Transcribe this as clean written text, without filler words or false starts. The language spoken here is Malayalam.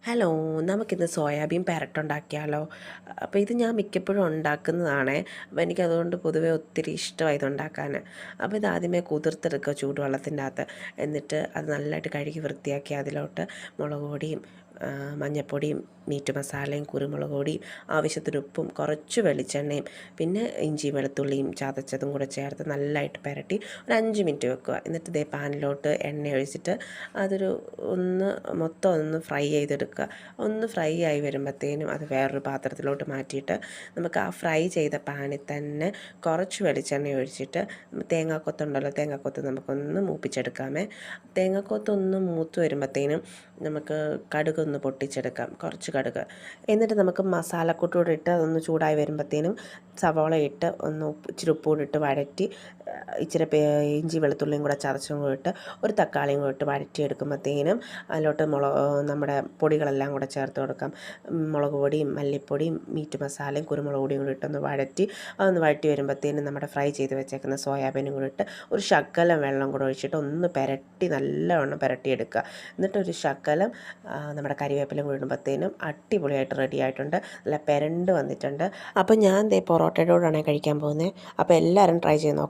ഹലോ, നമുക്കിന്ന് സോയാബീൻ പെരട്ടുണ്ടാക്കിയാലോ? അപ്പോൾ ഇത് ഞാൻ മിക്കപ്പോഴും ഉണ്ടാക്കുന്നതാണേ. അപ്പോൾ എനിക്കതുകൊണ്ട് പൊതുവേ ഒത്തിരി ഇഷ്ടമായി ഇതുണ്ടാക്കാൻ. അപ്പോൾ ഇതാദ്യമേ കുതിർത്തെടുക്കുക ചൂടുവെള്ളത്തിൻ്റെ അകത്ത്. എന്നിട്ട് അത് നല്ലതായിട്ട് കഴുകി വൃത്തിയാക്കി അതിലോട്ട് മുളക് പൊടിയും മഞ്ഞൾപ്പൊടിയും മീറ്റ് മസാലയും കുരുമുളക് പൊടിയും ആവശ്യത്തിന് ഉപ്പും കുറച്ച് വെളിച്ചെണ്ണയും പിന്നെ ഇഞ്ചി വെളുത്തുള്ളിയും ചതച്ചതും കൂടെ ചേർത്ത് നല്ലതായിട്ട് പുരട്ടി ഒരു 5 മിനിറ്റ് വെക്കുക. എന്നിട്ട് ഇതേ പാനിലോട്ട് എണ്ണ ഒഴിച്ചിട്ട് അതൊരു മൊത്തം ഒന്ന് ഫ്രൈ ചെയ്തെടുക്കുക. ഒന്ന് ഫ്രൈ ആയി വരുമ്പോഴത്തേനും അത് വേറൊരു പാത്രത്തിലോട്ട് മാറ്റിയിട്ട് നമുക്ക് ആ ഫ്രൈ ചെയ്ത പാനിൽ തന്നെ കുറച്ച് വെളിച്ചെണ്ണ ഒഴിച്ചിട്ട് തേങ്ങാക്കൊത്ത് നമുക്കൊന്ന് മൂപ്പിച്ചെടുക്കാമേ. തേങ്ങാക്കൊത്തൊന്ന് മൂത്ത് വരുമ്പോഴത്തേനും നമുക്ക് കടുകൊന്ന് പൊട്ടിച്ചെടുക്കാം, കുറച്ച് കടുക്. എന്നിട്ട് നമുക്ക് മസാലക്കൂട്ടൂടെ ഇട്ട് അതൊന്ന് ചൂടായി വരുമ്പോഴത്തേനും സവോള ഇട്ട് ഒന്ന് ഇച്ചിരി ഉപ്പൂടെ ഇട്ട് വഴറ്റി ഇച്ചിരി ഇഞ്ചി വെളുത്തുള്ളിയും കൂടെ ചതച്ചും കൂടെ ഇട്ട് ഒരു തക്കാളിയും കൂടെ ഇട്ട് വഴറ്റിയെടുക്കുമ്പോഴത്തേനും അതിലോട്ട് നമ്മുടെ പൊടികളെല്ലാം കൂടെ ചേർത്ത് കൊടുക്കാം. മുളക് പൊടിയും മല്ലിപ്പൊടിയും മീറ്റ് മസാലയും കുരുമുളക് പൊടിയും കൂടി ഇട്ടൊന്ന് അതൊന്ന് വഴറ്റി വരുമ്പോഴത്തേനും നമ്മുടെ ഫ്രൈ ചെയ്ത് വെച്ചേക്കുന്ന സോയാബീനും കൂടി ഇട്ട് ഒരു ശകലം വെള്ളം കൂടെ ഒഴിച്ചിട്ട് ഒന്ന് നല്ലവണ്ണം പുരട്ടിയെടുക്കുക. എന്നിട്ടൊരു ശകലം നമ്മുടെ കരിവേപ്പില ഇടുമ്പോഴത്തേനും അടിപൊളിയായിട്ട് റെഡി ആയിട്ടുണ്ട്. നല്ല പെരണ്ട് വന്നിട്ടുണ്ട്. അപ്പോൾ ഞാൻ പൊറോട്ടയുടെ കൂടെയാണ് കഴിക്കാൻ പോകുന്നത്. അപ്പോൾ എല്ലാവരും ട്രൈ ചെയ്ത് നോക്കാം.